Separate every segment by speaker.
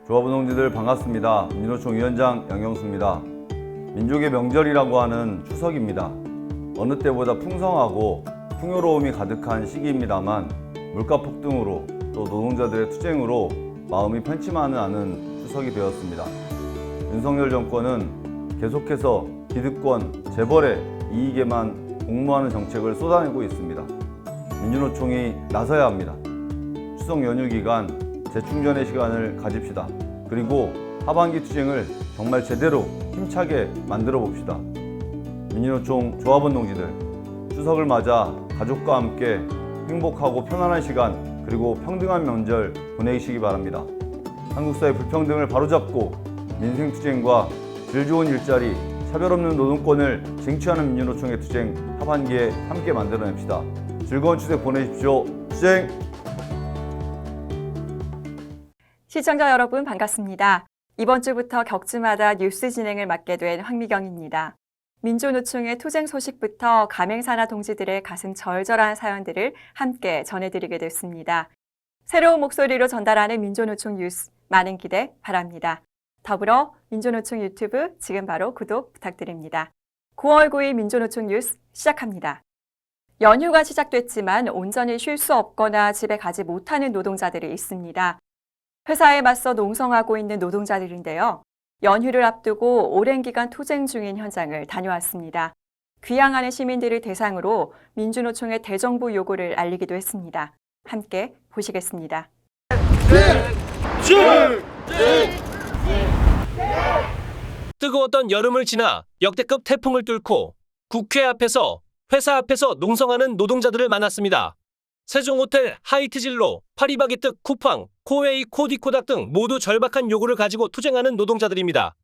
Speaker 1: 조합원 동지들 반갑습니다. 민주노총 위원장 양경수입니다. 민족의 명절이라고 하는 추석입니다. 어느 때보다 풍성하고 풍요로움이 가득한 시기입니다만 물가 폭등으로 또 노동자들의 투쟁으로 마음이 편치만은 않은 추석이 되었습니다. 윤석열 정권은 계속해서 기득권, 재벌의 이익에만 공모하는 정책을 쏟아내고 있습니다. 민주노총이 나서야 합니다. 추석 연휴 기간 재충전의 시간을 가집시다. 그리고 하반기 투쟁을 정말 제대로 힘차게 만들어 봅시다. 민주노총 조합원 동지들, 추석을 맞아 가족과 함께 행복하고 편안한 시간 그리고 평등한 명절 보내시기 바랍니다. 한국 사회 불평등을 바로잡고 민생 투쟁과 질 좋은 일자리, 차별 없는 노동권을 쟁취하는 민주노총의 투쟁 하반기에 함께 만들어냅시다. 즐거운 추석 보내십시오. 투쟁!
Speaker 2: 시청자 여러분 반갑습니다. 이번 주부터 격주마다 뉴스 진행을 맡게 된 황미경입니다. 민주노총의 투쟁 소식부터 가맹산하 동지들의 가슴 절절한 사연들을 함께 전해드리게 됐습니다. 새로운 목소리로 전달하는 민주노총 뉴스 많은 기대 바랍니다. 더불어 민주노총 유튜브 지금 바로 구독 부탁드립니다. 9월 9일 민주노총 뉴스 시작합니다. 연휴가 시작됐지만 온전히 쉴 수 없거나 집에 가지 못하는 노동자들이 있습니다. 회사에 맞서 농성하고 있는 노동자들인데요. 연휴를 앞두고 오랜 기간 투쟁 중인 현장을 다녀왔습니다. 귀향하는 시민들을 대상으로 민주노총의 대정부 요구를 알리기도 했습니다. 함께 보시겠습니다.
Speaker 3: 뜨거웠던 여름을 지나 역대급 태풍을 뚫고 국회 앞에서 회사 앞에서 농성하는 노동자들을 만났습니다. 세종호텔 하이트진로, 파리바게뜨 쿠팡, 코웨이 코디코닥 등 모두 절박한 요구를 가지고 투쟁하는 노동자들입니다.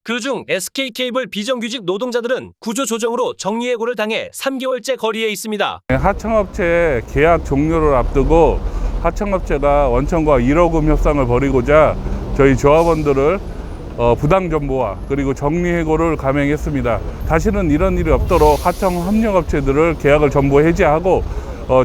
Speaker 3: 그중 SK케이블 비정규직 노동자들은 구조조정으로 정리해고를 당해 3개월째 거리에 있습니다.
Speaker 4: 하청업체 계약 종료를 앞두고 하청업체가 원청과 1호금 협상을 벌이고자 저희 조합원들을 부당정보와 그리고 정리해고를 감행했습니다. 다시는 이런 일이 없도록 하청협력업체들을 계약을 전부 해지하고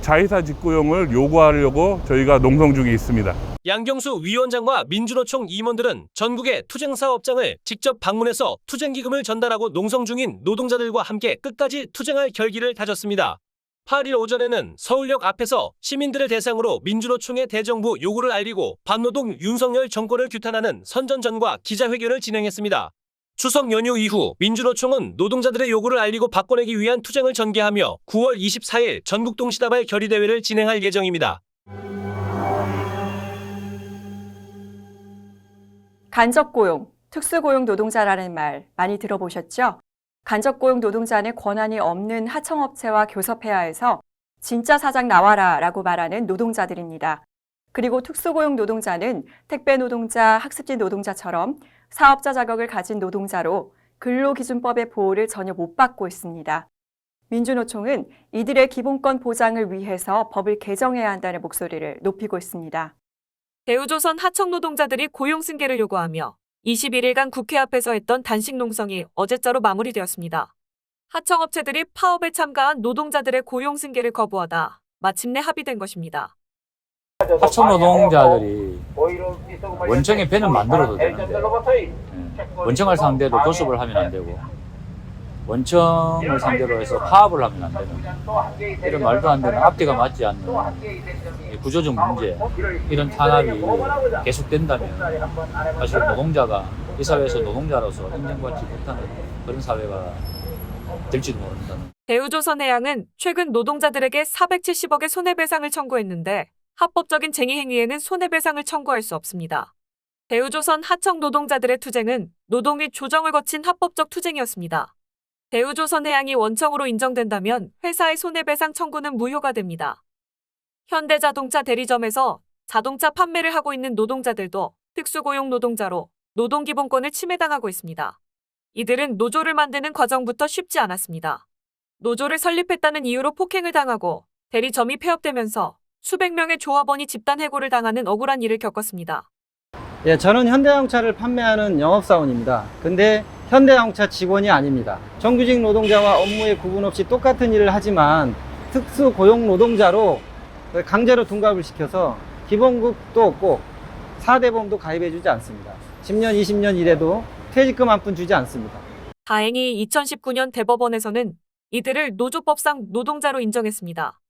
Speaker 4: 자회사 직구용을 요구하려고 저희가 농성 중에 있습니다.
Speaker 3: 양경수 위원장과 민주노총 임원들은 전국의 투쟁사업장을 직접 방문해서 투쟁기금을 전달하고 농성 중인 노동자들과 함께 끝까지 투쟁할 결기를 다졌습니다. 8일 오전에는 서울역 앞에서 시민들을 대상으로 민주노총의 대정부 요구를 알리고 반노동 윤석열 정권을 규탄하는 선전전과 기자회견을 진행했습니다. 추석 연휴 이후 민주노총은 노동자들의 요구를 알리고 바꿔내기 위한 투쟁을 전개하며 9월 24일 전국 동시다발 결의대회를 진행할 예정입니다.
Speaker 2: 간접고용, 특수고용 노동자라는 말 많이 들어보셨죠? 간접고용 노동자는 권한이 없는 하청업체와 교섭해야 해서 진짜 사장 나와라 라고 말하는 노동자들입니다. 그리고 특수고용 노동자는 택배노동자, 학습지 노동자처럼 사업자 자격을 가진 노동자로 근로기준법의 보호를 전혀 못 받고 있습니다. 민주노총은 이들의 기본권 보장을 위해서 법을 개정해야 한다는 목소리를 높이고 있습니다.
Speaker 5: 대우조선 하청 노동자들이 고용 승계를 요구하며 21일간 국회 앞에서 했던 단식 농성이 어제자로 마무리되었습니다. 하청업체들이 파업에 참가한 노동자들의 고용 승계를 거부하다 마침내 합의된 것입니다.
Speaker 6: 하청 노동자들이 원청에 배는 만들어도 되는데 원청을 상대로 교섭을 하면 안 되고 원청을 상대로 해서 파업을 하면 안 되는 이런 말도 안 되는 앞뒤가 맞지 않는 구조적 문제, 이런 탄압이 계속된다면 사실 노동자가 이 사회에서 노동자로서 인정받지 못하는 그런 사회가 될지도 모른다는.
Speaker 5: 대우조선해양은 최근 노동자들에게 470억의 손해배상을 청구했는데 합법적인 쟁의 행위에는 손해배상을 청구할 수 없습니다. 대우조선 하청 노동자들의 투쟁은 노동 및 조정을 거친 합법적 투쟁이었습니다. 대우조선해양이 원청으로 인정된다면 회사의 손해배상 청구는 무효가 됩니다. 현대자동차 대리점에서 자동차 판매를 하고 있는 노동자들도 특수고용 노동자로 노동기본권을 침해당하고 있습니다. 이들은 노조를 만드는 과정부터 쉽지 않았습니다. 노조를 설립했다는 이유로 폭행을 당하고 대리점이 폐업되면서 수백 명의 조합원이 집단 해고를 당하는 억울한 일을 겪었습니다.
Speaker 7: 예, 저는 현대자동차를 판매하는 영업사원입니다. 근데 현대자동차 직원이 아닙니다. 정규직 노동자와 업무에 구분 없이 똑같은 일을 하지만 특수고용 노동자로 강제로 둔갑을 시켜서 기본급도 없고 4대 보험도 가입해주지 않습니다. 10년, 20년 일해도 퇴직금 한 푼 주지 않습니다.
Speaker 5: 다행히 2019년 대법원에서는 이들을 노조법상 노동자로 인정했습니다.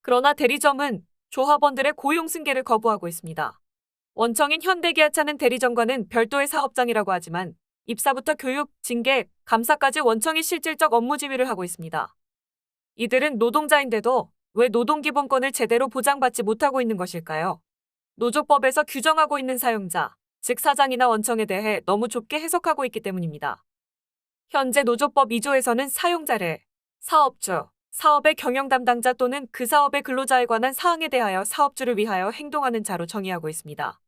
Speaker 5: 그러나 대리점은 조합원들의 고용 승계를 거부하고 있습니다. 원청인 현대기아차는 대리점과는 별도의 사업장이라고 하지만 입사부터 교육, 징계, 감사까지 원청이 실질적 업무 지휘를 하고 있습니다. 이들은 노동자인데도 왜 노동기본권을 제대로 보장받지 못하고 있는 것일까요? 노조법에서 규정하고 있는 사용자, 즉 사장이나 원청에 대해 너무 좁게 해석하고 있기 때문입니다. 현재 노조법 2조에서는 사용자를 사업주, 사업의 경영 담당자 또는 그 사업의 근로자에 관한 사항에 대하여 사업주를 위하여 행동하는 자로 정의하고 있습니다.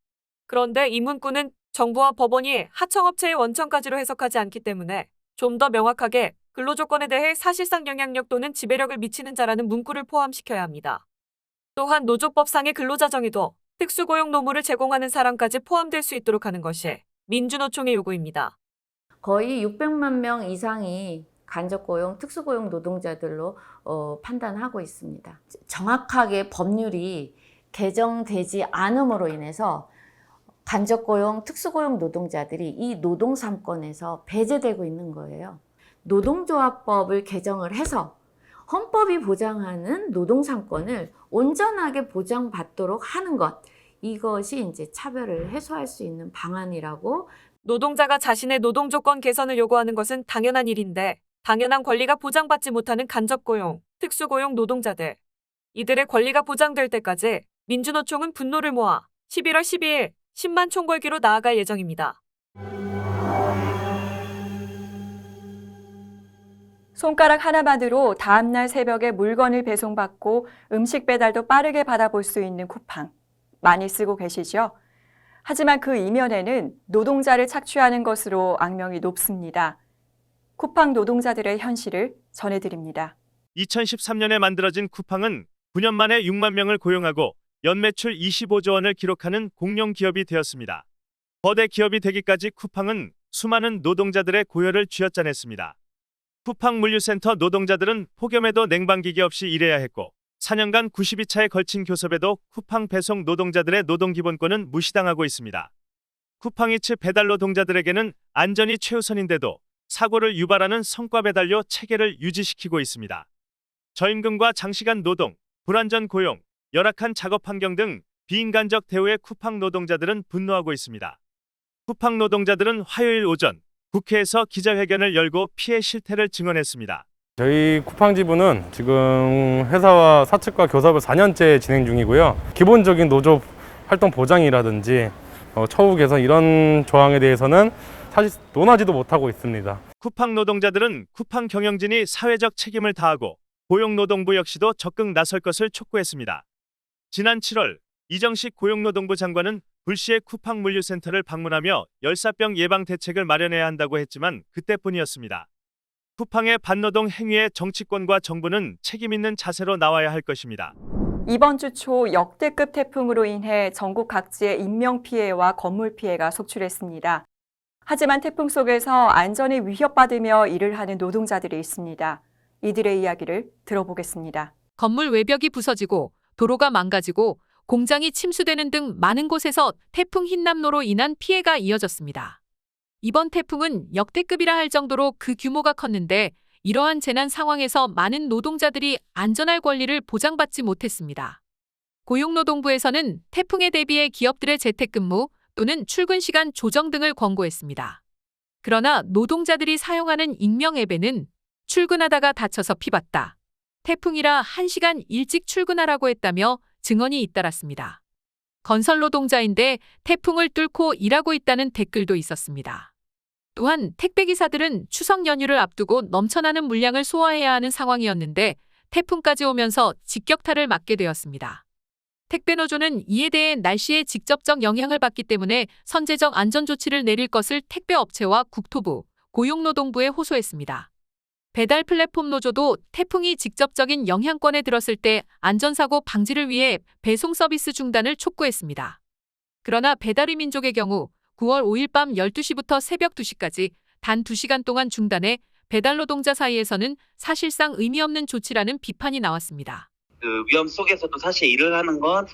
Speaker 5: 그런데 이 문구는 정부와 법원이 하청업체의 원청까지로 해석하지 않기 때문에 좀 더 명확하게 근로조건에 대해 사실상 영향력 또는 지배력을 미치는 자라는 문구를 포함시켜야 합니다. 또한 노조법상의 근로자 정의도 특수고용 노무를 제공하는 사람까지 포함될 수 있도록 하는 것이 민주노총의 요구입니다.
Speaker 8: 거의 600만 명 이상이 간접고용, 특수고용 노동자들로 판단하고 있습니다. 정확하게 법률이 개정되지 않음으로 인해서 간접고용, 특수고용 노동자들이 이 노동 3권에서 배제되고 있는 거예요. 노동조합법을 개정을 해서 헌법이 보장하는 노동 3권을 온전하게 보장받도록 하는 것, 이것이 이제 차별을 해소할 수 있는 방안이라고.
Speaker 5: 노동자가 자신의 노동조건 개선을 요구하는 것은 당연한 일인데 당연한 권리가 보장받지 못하는 간접고용, 특수고용 노동자들, 이들의 권리가 보장될 때까지 민주노총은 분노를 모아 11월 12일 10만 총궐기로 나아갈 예정입니다.
Speaker 2: 손가락 하나만으로 다음날 새벽에 물건을 배송받고 음식 배달도 빠르게 받아볼 수 있는 쿠팡. 많이 쓰고 계시죠? 하지만 그 이면에는 노동자를 착취하는 것으로 악명이 높습니다. 쿠팡 노동자들의 현실을 전해드립니다.
Speaker 9: 2013년에 만들어진 쿠팡은 9년 만에 6만 명을 고용하고 연매출 25조 원을 기록하는 공룡 기업이 되었습니다. 거대 기업이 되기까지 쿠팡은 수많은 노동자들의 고열을 쥐어짜냈습니다. 쿠팡 물류센터 노동자들은 폭염에도 냉방기계 없이 일해야 했고 4년간 92차에 걸친 교섭에도 쿠팡 배송 노동자들의 노동기본권은 무시당하고 있습니다. 쿠팡이츠 배달 노동자들에게는 안전이 최우선인데도 사고를 유발하는 성과 배달료 체계를 유지시키고 있습니다. 저임금과 장시간 노동, 불안전 고용, 열악한 작업 환경 등 비인간적 대우에 쿠팡 노동자들은 분노하고 있습니다. 쿠팡 노동자들은 화요일 오전 국회에서 기자회견을 열고 피해 실태를 증언했습니다.
Speaker 10: 저희 쿠팡 지부는 지금 회사와 사측과 교섭을 4년째 진행 중이고요. 기본적인 노조 활동 보장이라든지 처우 개선 이런 조항에 대해서는 사실 논하지도 못하고 있습니다.
Speaker 9: 쿠팡 노동자들은 쿠팡 경영진이 사회적 책임을 다하고 고용노동부 역시도 적극 나설 것을 촉구했습니다. 지난 7월 이정식 고용노동부 장관은 불시에 쿠팡 물류센터를 방문하며 열사병 예방 대책을 마련해야 한다고 했지만 그때뿐이었습니다. 쿠팡의 반노동 행위에 정치권과 정부는 책임 있는 자세로 나와야 할 것입니다.
Speaker 2: 이번 주 초 역대급 태풍으로 인해 전국 각지에 인명피해와 건물 피해가 속출했습니다. 하지만 태풍 속에서 안전이 위협받으며 일을 하는 노동자들이 있습니다. 이들의 이야기를 들어보겠습니다.
Speaker 11: 건물 외벽이 부서지고 도로가 망가지고 공장이 침수되는 등 많은 곳에서 태풍 흰남노로 인한 피해가 이어졌습니다. 이번 태풍은 역대급이라 할 정도로 그 규모가 컸는데 이러한 재난 상황에서 많은 노동자들이 안전할 권리를 보장받지 못했습니다. 고용노동부에서는 태풍에 대비해 기업들의 재택근무 또는 출근 시간 조정 등을 권고했습니다. 그러나 노동자들이 사용하는 익명 앱에는 출근하다가 다쳐서 피봤다. 태풍이라 1시간 일찍 출근하라고 했다며 증언이 잇따랐습니다. 건설 노동자인데 태풍을 뚫고 일하고 있다는 댓글도 있었습니다. 또한 택배기사들은 추석 연휴를 앞두고 넘쳐나는 물량을 소화해야 하는 상황이었는데 태풍까지 오면서 직격탄을 맞게 되었습니다. 택배노조는 이에 대해 날씨에 직접적 영향을 받기 때문에 선제적 안전조치를 내릴 것을 택배업체와 국토부, 고용노동부에 호소했습니다. 배달 플랫폼 노조도 태풍이 직접적인 영향권에 들었을 때 안전사고 방지를 위해 배송 서비스 중단을 촉구했습니다. 그러나 배달의 민족의 경우 9월 5일 밤 12시부터 새벽 2시까지 단 2시간 동안 중단해 배달 노동자 사이에서는 사실상 의미 없는 조치라는 비판이 나왔습니다.
Speaker 12: 그 위험 속에서도 사실 일을 하는 건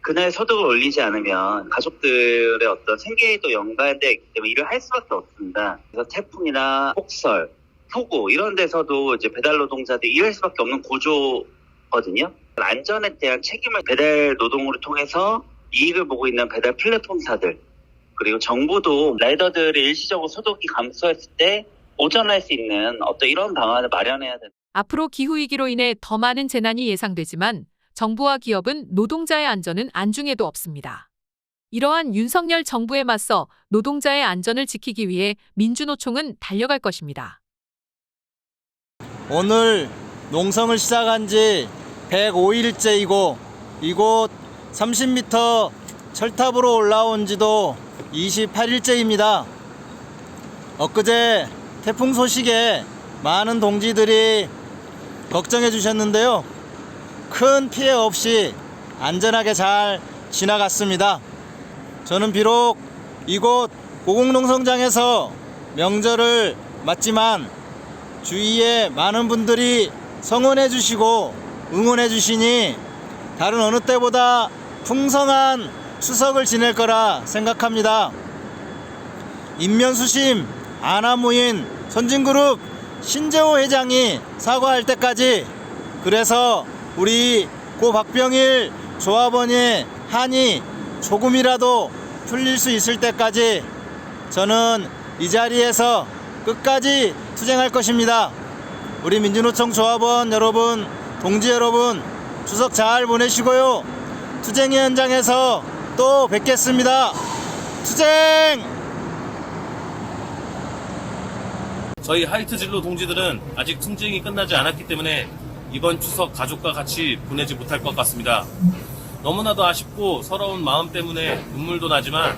Speaker 12: 그날 소득을 올리지 않으면 가족들의 어떤 생계에도 연관되기 때문에 일을 할 수밖에 없습니다. 그래서 태풍이나 폭설, 폭우 이런 데서도 이제 배달 노동자들이 일할 수밖에 없는 구조거든요. 안전에 대한 책임을 배달 노동으로 통해서 이익을 보고 있는 배달 플랫폼사들, 그리고 정부도 라이더들의 일시적으로 소득이 감소했을 때 보전할 수 있는 어떤 이런 방안을 마련해야 된다.
Speaker 11: 앞으로 기후위기로 인해 더 많은 재난이 예상되지만 정부와 기업은 노동자의 안전은 안중에도 없습니다. 이러한 윤석열 정부에 맞서 노동자의 안전을 지키기 위해 민주노총은 달려갈 것입니다.
Speaker 7: 오늘 농성을 시작한 지 105일째이고 이곳 30m 철탑으로 올라온 지도 28일째입니다. 엊그제 태풍 소식에 많은 동지들이 걱정해 주셨는데요. 큰 피해 없이 안전하게 잘 지나갔습니다. 저는 비록 이곳 고공농성장에서 명절을 맞지만 주위에 많은 분들이 성원해 주시고 응원해 주시니 다른 어느 때보다 풍성한 추석을 지낼 거라 생각합니다. 인면수심 아나무인 선진그룹 신재호 회장이 사과할 때까지, 그래서 우리 고 박병일 조합원의 한이 조금이라도 풀릴 수 있을 때까지 저는 이 자리에서 끝까지 투쟁할 것입니다. 우리 민주노총 조합원 여러분, 동지 여러분, 추석 잘 보내시고요. 투쟁 현장에서 또 뵙겠습니다. 투쟁!
Speaker 3: 저희 하이트 진로 동지들은 아직 투쟁이 끝나지 않았기 때문에 이번 추석 가족과 같이 보내지 못할 것 같습니다. 너무나도 아쉽고 서러운 마음 때문에 눈물도 나지만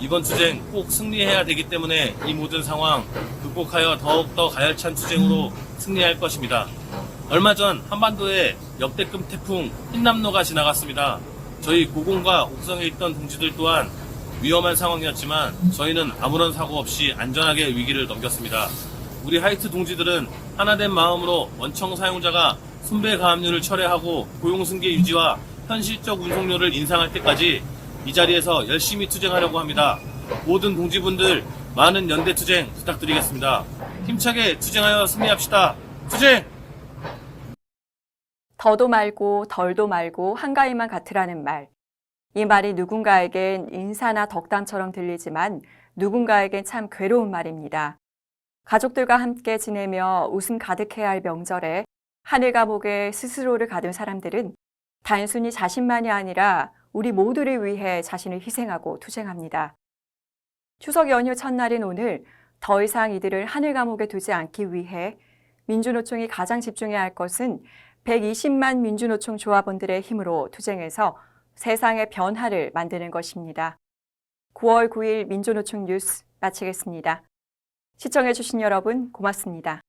Speaker 3: 이번 투쟁 꼭 승리해야 되기 때문에 이 모든 상황 극복하여 더욱더 가열찬 투쟁으로 승리할 것입니다. 얼마 전 한반도에 역대급 태풍 흰남노가 지나갔습니다. 저희 고공과 옥성에 있던 동지들 또한 위험한 상황이었지만 저희는 아무런 사고 없이 안전하게 위기를 넘겼습니다. 우리 하이트 동지들은 하나된 마음으로 원청 사용자가 손배 가압류를 철회하고 고용승계 유지와 현실적 운송료를 인상할 때까지 이 자리에서 열심히 투쟁하려고 합니다. 모든 동지분들 많은 연대 투쟁 부탁드리겠습니다. 힘차게 투쟁하여 승리합시다. 투쟁!
Speaker 2: 더도 말고 덜도 말고 한가위만 같으라는 말. 이 말이 누군가에겐 인사나 덕담처럼 들리지만 누군가에겐 참 괴로운 말입니다. 가족들과 함께 지내며 웃음 가득해야 할 명절에 하늘 감옥에 스스로를 가둔 사람들은 단순히 자신만이 아니라 우리 모두를 위해 자신을 희생하고 투쟁합니다. 추석 연휴 첫날인 오늘 더 이상 이들을 하늘 감옥에 두지 않기 위해 민주노총이 가장 집중해야 할 것은 120만 민주노총 조합원들의 힘으로 투쟁해서 세상의 변화를 만드는 것입니다. 9월 9일 민주노총 뉴스 마치겠습니다. 시청해주신 여러분 고맙습니다.